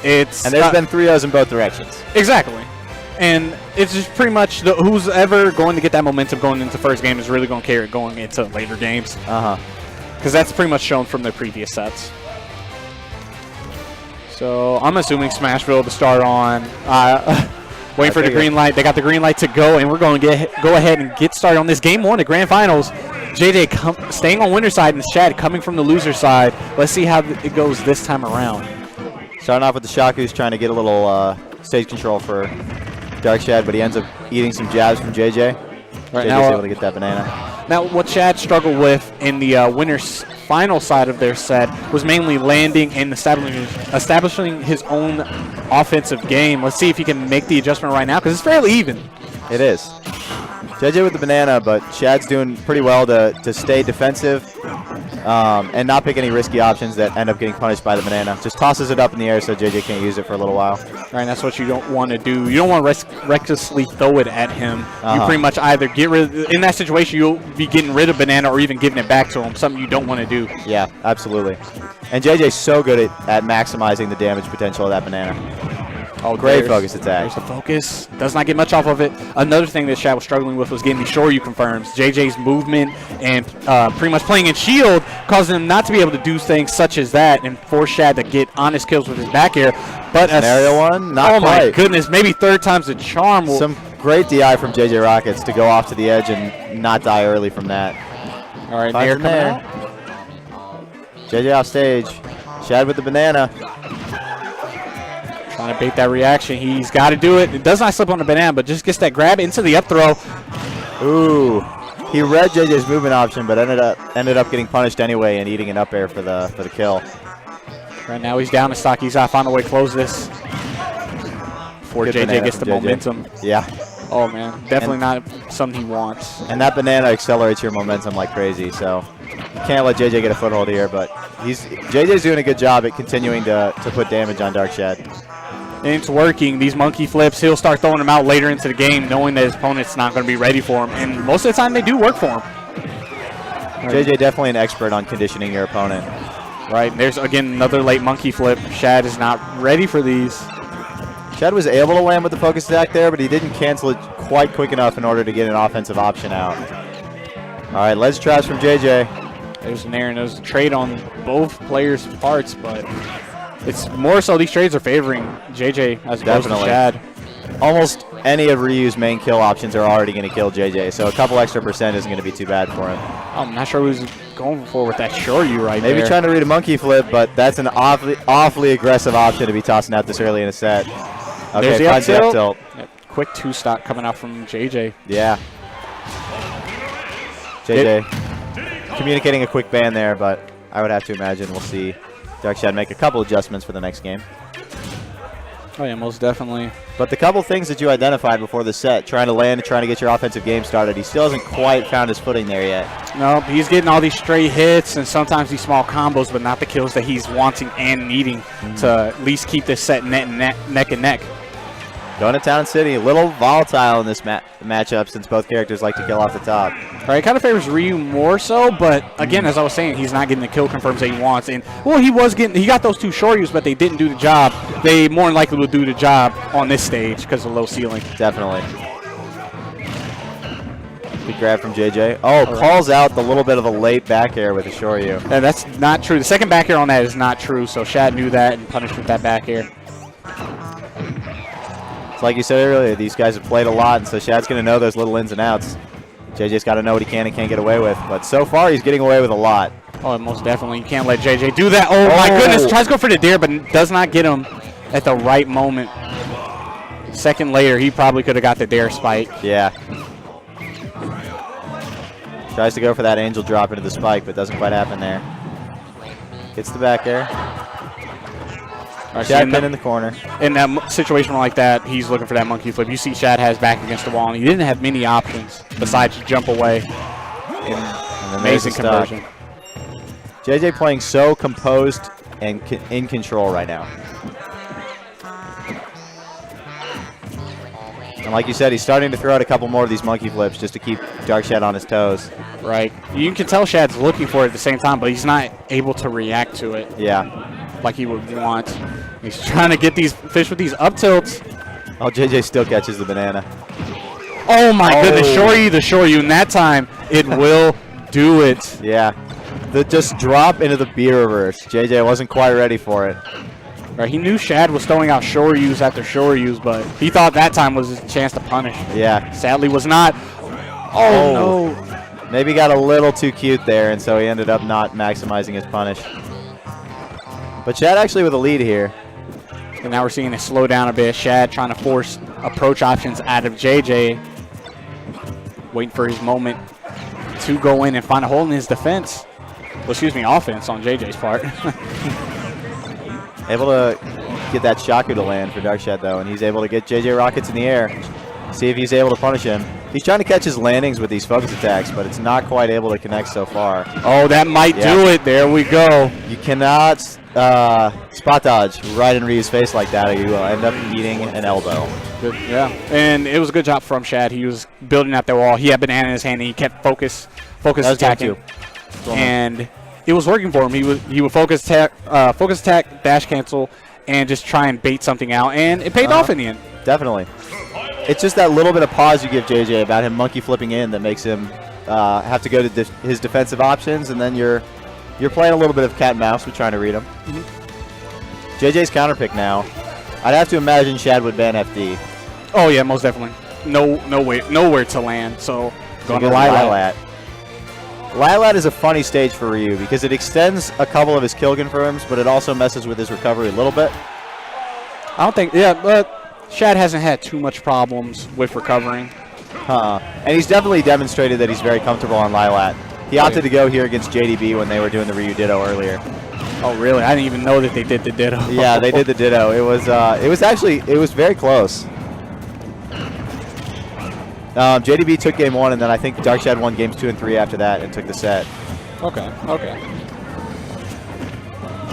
And there's been 3-0s in both directions. Exactly. And it's just pretty much who's ever going to get that momentum going into first game is really going to carry it going into later games. Because that's pretty much shown from their previous sets. So I'm assuming Smashville to start on. Waiting for the green light. They got the green light to go, and we're going to go ahead and get started on this game 1 of Grand Finals. JJ staying on winner's side and Shad coming from the loser side. Let's see how it goes this time around. Starting off with the Shaku's trying to get a little stage control for Darkshad, but he ends up eating some jabs from JJ. Right JJ's now, able to get that banana. Now, what Shad struggled with in the winner's final side of their set was mainly landing and establishing his own offensive game. Let's see if he can make the adjustment right now, because it's fairly even. It is. JJ with the banana, but Shad's doing pretty well to stay defensive and not pick any risky options that end up getting punished by the banana. Just tosses it up in the air so JJ can't use it for a little while. Right, and that's what you don't want to do. You don't want to recklessly throw it at him. You pretty much either get rid of, in that situation, you'll be getting rid of banana or even giving it back to him, something you don't want to do. Yeah, absolutely. And JJ's so good at maximizing the damage potential of that banana. Oh, great focus attack. There's the focus. Does not get much off of it. Another thing that Shad was struggling with was getting the Shoryu confirms. JJ's movement and pretty much playing in shield caused him not to be able to do things such as that and force Shad to get honest kills with his back air. But scenario one, not quite. My goodness, maybe third time's a charm. Some great DI from JJRockets to go off to the edge and not die early from that. All right, Nair coming out. JJ off stage. Shad with the banana. Trying to bait that reaction. He's got to do it. It does not slip on the banana, but just gets that grab into the up throw. Ooh. He read JJ's movement option, but ended up getting punished anyway and eating an up air for the kill. Right now he's down to stock. He's got to find a way to close this before Good JJ gets the momentum. Yeah. Oh, man. Definitely not something he wants. And that banana accelerates your momentum like crazy, so you can't let JJ get a foothold here, but JJ's doing a good job at continuing to put damage on Darkshad. And it's working. These monkey flips, he'll start throwing them out later into the game knowing that his opponent's not going to be ready for him. And most of the time they do work for him. JJ definitely an expert on conditioning your opponent. Right. There's, again, another late monkey flip. Shad is not ready for these. Shad was able to land with the focus attack there, but he didn't cancel it quite quick enough in order to get an offensive option out. All right, ledge traps from JJ. There's an air, and there's a trade on both players' parts, but it's more so these trades are favoring JJ as opposed to Shad. Almost any of Ryu's main kill options are already going to kill JJ, so a couple extra percent isn't going to be too bad for him. I'm not sure who's going for with that Shoryu right there. Maybe trying to read a monkey flip, but that's an awfully aggressive option to be tossing out this early in a set. Okay, there's the up tilt. Yep. Quick two-stock coming out from JJ. Yeah. JJ communicating a quick ban there, but I would have to imagine we'll see Darkshad make a couple adjustments for the next game. Oh, yeah, most definitely. But the couple things that you identified before the set, trying to land and trying to get your offensive game started, he still hasn't quite found his footing there yet. No, he's getting all these straight hits and sometimes these small combos, but not the kills that he's wanting and needing to at least keep this set neck and neck. Going to Town City, a little volatile in this matchup since both characters like to kill off the top. Right, it kind of favors Ryu more so, but again, as I was saying, he's not getting the kill confirms that he wants. And well, he got those two Shoryus, but they didn't do the job. They more than likely will do the job on this stage because of low ceiling. Definitely. Good grab from JJ. Oh, calls out the little bit of a late back air with the Shoryu. And that's not true. The second back air on that is not true, so Shad knew that and punished with that back air. It's like you said earlier, these guys have played a lot, and so Shad's going to know those little ins and outs. JJ's got to know what he can and can't get away with. But so far, he's getting away with a lot. Oh, most definitely. You can't let JJ do that. Oh, my goodness. Tries to go for the dare, but does not get him at the right moment. Second later, he probably could have got the dare spike. Yeah. Tries to go for that angel drop into the spike, but doesn't quite happen there. Gets the back air. Shad pin in the corner. In that situation like that, he's looking for that monkey flip. You see Shad has back against the wall, and he didn't have many options besides jump away. And amazing conversion. JJ playing so composed and in control right now. And like you said, he's starting to throw out a couple more of these monkey flips just to keep Darkshad on his toes. Right. You can tell Shad's looking for it at the same time, but he's not able to react to it. Yeah. like he would want. He's trying to get these fish with these up tilts. Oh, JJ still catches the banana. Oh my goodness, the Shoryu, and that time it will do it. Yeah. The just drop into the B reverse. JJ wasn't quite ready for it. Right, he knew Shad was throwing out Shoryus after Shoryus, but he thought that time was his chance to punish. Yeah. Sadly was not. Oh no. Maybe got a little too cute there, and so he ended up not maximizing his punish. But Shad actually with a lead here. And now we're seeing it slow down a bit. Shad trying to force approach options out of JJ. Waiting for his moment to go in and find a hole in his defense. Well, excuse me, offense on JJ's part. Able to get that Shaku to land for Darkshad, though, and he's able to get JJRockets in the air. See if he's able to punish him. He's trying to catch his landings with these focus attacks, but it's not quite able to connect so far. Oh, that might do it. There we go. You cannot spot dodge right in Ryu's face like that, or you will end up eating an elbow. Good, yeah, and it was a good job from Shad. He was building out that wall. He had banana in his hand, and he kept focus attacking. And it was working for him. He would focus attack, dash cancel, and just try and bait something out, and it paid off in the end. Definitely. It's just that little bit of pause you give JJ about him monkey flipping in that makes him have to go to his defensive options, and then you're playing a little bit of cat and mouse with trying to read him. JJ's counter pick now. I'd have to imagine Shad would ban FD. Oh yeah, most definitely. Nowhere to land. So going to Lilat. Lilat is a funny stage for Ryu because it extends a couple of his kill confirms, but it also messes with his recovery a little bit. I don't think, yeah, but Shad hasn't had too much problems with recovering. And he's definitely demonstrated that he's very comfortable on Lilat. He opted to go here against JDB when they were doing the Ryu Ditto earlier. Oh really? I didn't even know that they did the Ditto. Yeah, they did the Ditto. It was very close. JDB took game 1, and then I think Darkshad won games 2 and 3 after that and took the set. Okay.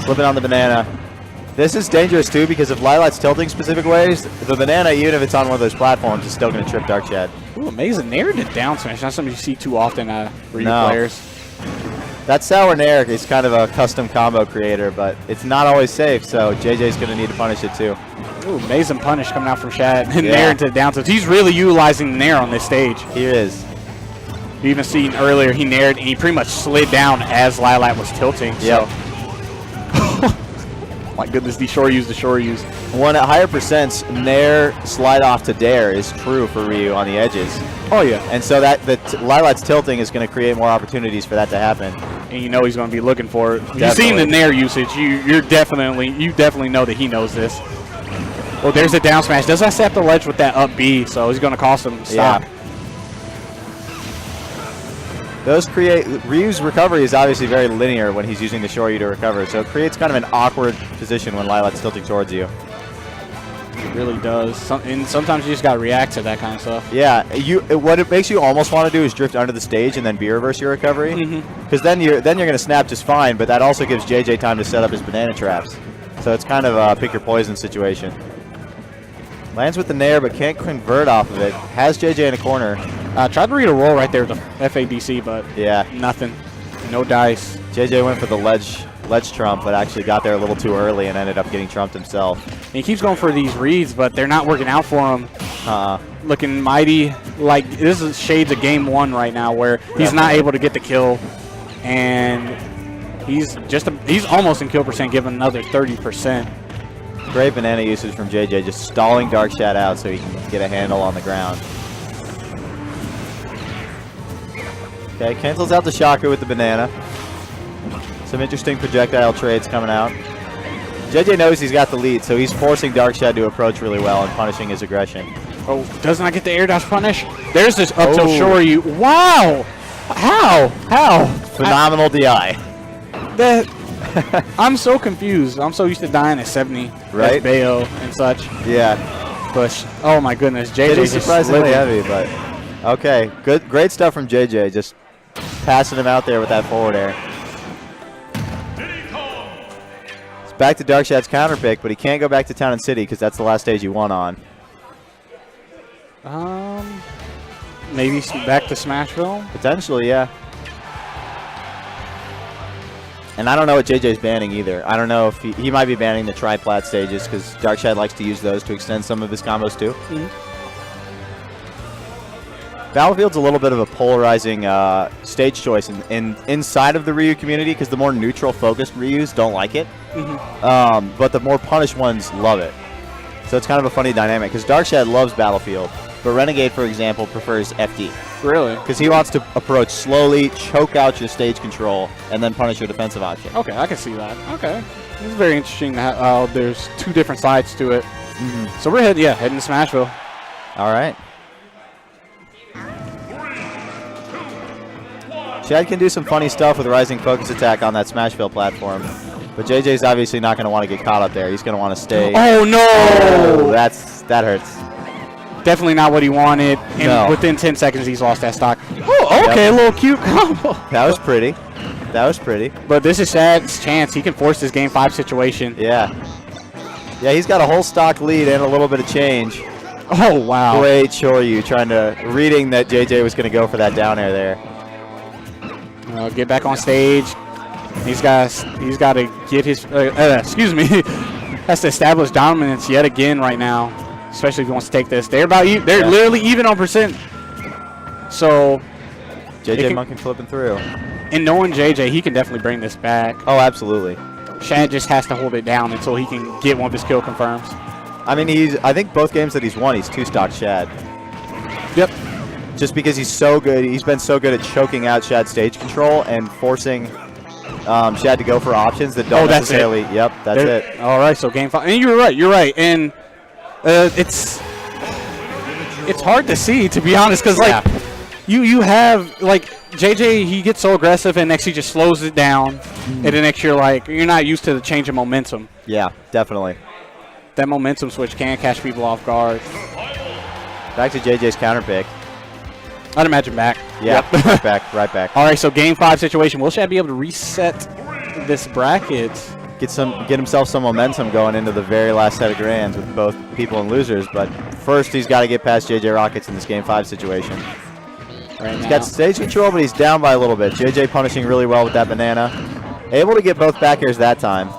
Flipping on the banana. This is dangerous too because if Lilat's tilting specific ways, the banana, even if it's on one of those platforms, is still going to trip Darkshad. Ooh, amazing. Nair to down smash. Not something you see too often for you players. That sour Nair is kind of a custom combo creator, but it's not always safe, so JJ's going to need to punish it too. Ooh, amazing punish coming out from Shad. Nair into the down tilt. He's really utilizing Nair on this stage. He is. You even seen earlier, he Naired, and he pretty much slid down as Lilat was tilting. Yep. So. My goodness, the Shoryus. One at higher percents, Nair slide off to Dare is true for Ryu on the edges. Oh yeah. And so that Lilat's tilting is going to create more opportunities for that to happen. And you know he's going to be looking for it. Definitely. You've seen the Nair usage. You definitely know that he knows this. Well, there's a down smash. Does not set the ledge with that up B, so he's going to cost him stop. Yeah. Ryu's recovery is obviously very linear when he's using the Shoryu to recover, so it creates kind of an awkward position when Lilat's tilting towards you. It really does. And sometimes you just got to react to that kind of stuff. Yeah, what it makes you almost want to do is drift under the stage and then B reverse your recovery, because then you're going to snap just fine, but that also gives JJ time to set up his banana traps. So it's kind of a pick your poison situation. Lands with the Nair, but can't convert off of it. Has JJ in a corner. Tried to read a roll right there with the FADC, but nothing. No dice. JJ went for the ledge trump, but actually got there a little too early and ended up getting trumped himself. And he keeps going for these reads, but they're not working out for him. Looking mighty. Like, this is shades of game 1 right now where he's not able to get the kill. And he's almost in kill percent, given another 30%. Great banana usage from JJ, just stalling Darkshad out so he can get a handle on the ground. Okay, cancels out the Shaku with the banana. Some interesting projectile trades coming out. JJ knows he's got the lead, so he's forcing Darkshad to approach really well and punishing his aggression. Oh, does not get the air dash punish. There's this up tilt Shoryu. Wow! How? Phenomenal DI. I'm so confused. I'm so used to dying at 70, right? Bayo and such. Yeah. But oh my goodness, JJ is surprisingly heavy, but okay, great stuff from JJ. Just passing him out there with that forward air. It's back to Darkshad's counter pick, but he can't go back to Town and City because that's the last stage he won on. Maybe back to Smashville. Potentially, yeah. And I don't know what JJ's banning either. I don't know if he might be banning the tri-plat stages because Darkshad likes to use those to extend some of his combos too. Battlefield's a little bit of a polarizing stage choice inside of the Ryu community because the more neutral-focused Ryus don't like it, but the more punished ones love it. So it's kind of a funny dynamic because Darkshad loves Battlefield, but Renegade, for example, prefers FD. Really? Because he wants to approach slowly, choke out your stage control, and then punish your defensive option. Okay, I can see that. Okay. This is very interesting that there's two different sides to it. So we're heading to Smashville. All right. Chad can do some funny stuff with Rising Focus Attack on that Smashville platform, but JJ's obviously not going to want to get caught up there. He's going to want to stay. Oh, no! Oh, that hurts. Definitely not what he wanted, and within 10 seconds, he's lost that stock. Oh, okay, a little cute combo. That was pretty. That was pretty. But this is Shad's chance. He can force this Game 5 situation. Yeah. Yeah, he's got a whole stock lead and a little bit of change. Oh, wow. Great Shoryu reading that JJ was going to go for that down air there. Get back on stage. He's got to get his excuse me. Has to establish dominance yet again right now, especially if he wants to take this. They're literally even on percent. So JJ Monk flipping through. And knowing JJ, he can definitely bring this back. Oh, absolutely. Shad just has to hold it down until he can get one of his kill confirms. I mean, I think both games that he's won, he's two-stock Shad. Yep. Just because he's so good, he's been so good at choking out Shad's stage control and forcing Shad to go for options that don't necessarily. It. Yep, that's it. All right, so Game 5. And you're right. And it's hard to see, to be honest, because you have like JJ, he gets so aggressive, and next he just slows it down, and then next you're not used to the change of momentum. Yeah, definitely. That momentum switch can catch people off guard. Back to JJ's counter pick. I'd imagine back. Yeah, right back. All right, so Game 5 situation. Will Shad be able to reset this bracket? Get himself some momentum going into the very last set of grands with both people and losers. But first, he's got to get past JJRockets in this Game 5 situation. He's got stage control, but he's down by a little bit. JJ punishing really well with that banana. Able to get both back airs that time.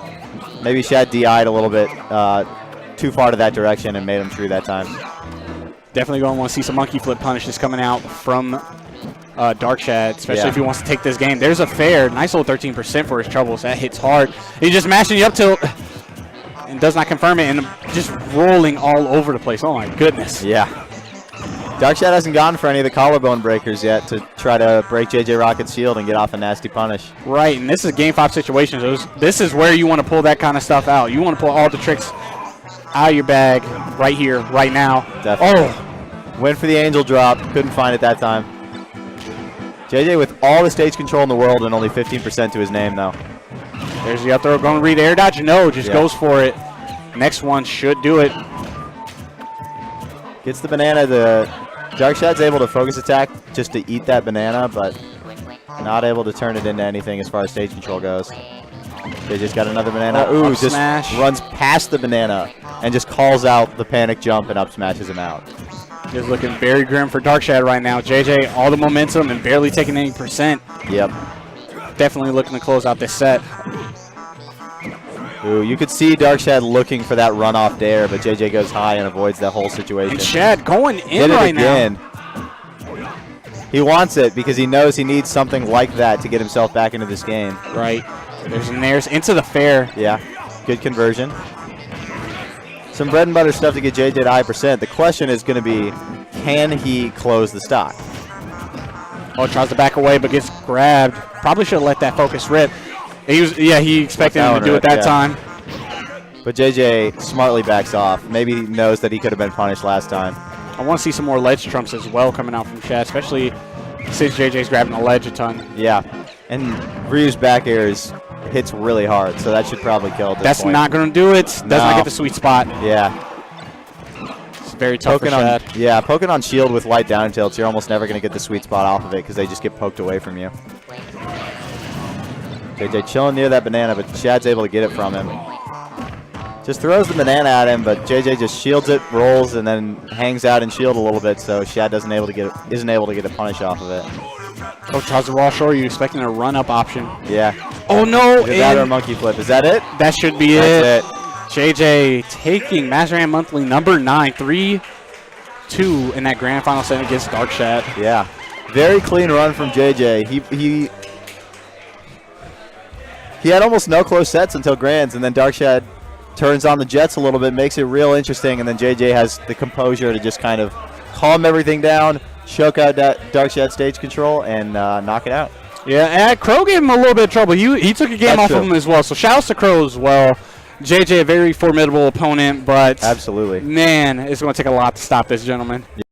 Maybe Shad DI'd a little bit too far to that direction and made him true that time. Definitely going to want to see some monkey flip punishes coming out from Darkshad, especially if he wants to take this game. There's a fair, nice little 13% for his troubles. That hits hard. He's just mashing you up tilt and does not confirm it, and just rolling all over the place. Oh my goodness. Yeah. Darkshad hasn't gone for any of the collarbone breakers yet to try to break JJRockets' shield and get off a nasty punish. Right, and this is Game 5 situation. So this is where you want to pull that kind of stuff out. You want to pull all the tricks out of your bag right here, right now. Definitely. Oh. Went for the angel drop. Couldn't find it that time. JJ with all the stage control in the world and only 15% to his name, though. There's the up throw. Going to read air dodge. No, just goes for it. Next one should do it. Gets the banana. The Darkshad's able to focus attack just to eat that banana, but not able to turn it into anything as far as stage control goes. JJ's got another banana. Ooh, just smash. Runs past the banana and just calls out the panic jump and up smashes him out. Is looking very grim for Darkshad right now. JJ, all the momentum and barely taking any percent. Yep. Definitely looking to close out this set. Ooh, you could see Darkshad looking for that runoff dare, but JJ goes high and avoids that whole situation. And Shad going in right now. He wants it because he knows he needs something like that to get himself back into this game. Right. There's an airs into the fair. Yeah. Good conversion. Some bread and butter stuff to get JJ to high percent. The question is going to be, can he close the stock? Oh, tries to back away, but gets grabbed. Probably should have let that focus rip. He expected him to do it that time. But JJ smartly backs off. Maybe he knows that he could have been punished last time. I want to see some more ledge trumps as well coming out from Shad, especially since JJ's grabbing the ledge a ton. Yeah, and Ryu's back airs hits really hard, so that should probably kill at this That's point. Not going to do it. Does not get the sweet spot. Yeah. It's very tough for Shad. Poking on shield with light down tilts, you're almost never going to get the sweet spot off of it because they just get poked away from you. JJ chilling near that banana, but Shad's able to get it from him. Just throws the banana at him, but JJ just shields it, rolls, and then hangs out in shield a little bit, so Shad isn't able to get a punish off of it. Oh, toss the raw short. Are you expecting a run-up option? Yeah. Oh, no. Either that or a monkey flip. Is that it? That should be That's it. JJ taking Master Monthly number 9, 3-2 in that grand final set against Darkshad. Yeah. Very clean run from JJ. He had almost no close sets until grands, and then Darkshad turns on the jets a little bit, makes it real interesting, and then JJ has the composure to just kind of calm everything down, choke out that Darkshad stage control, and knock it out. Yeah, and Crow gave him a little bit of trouble. He took a game off of him as well, so shouts to Crow as well. JJ, a very formidable opponent, but absolutely, man, it's going to take a lot to stop this gentleman.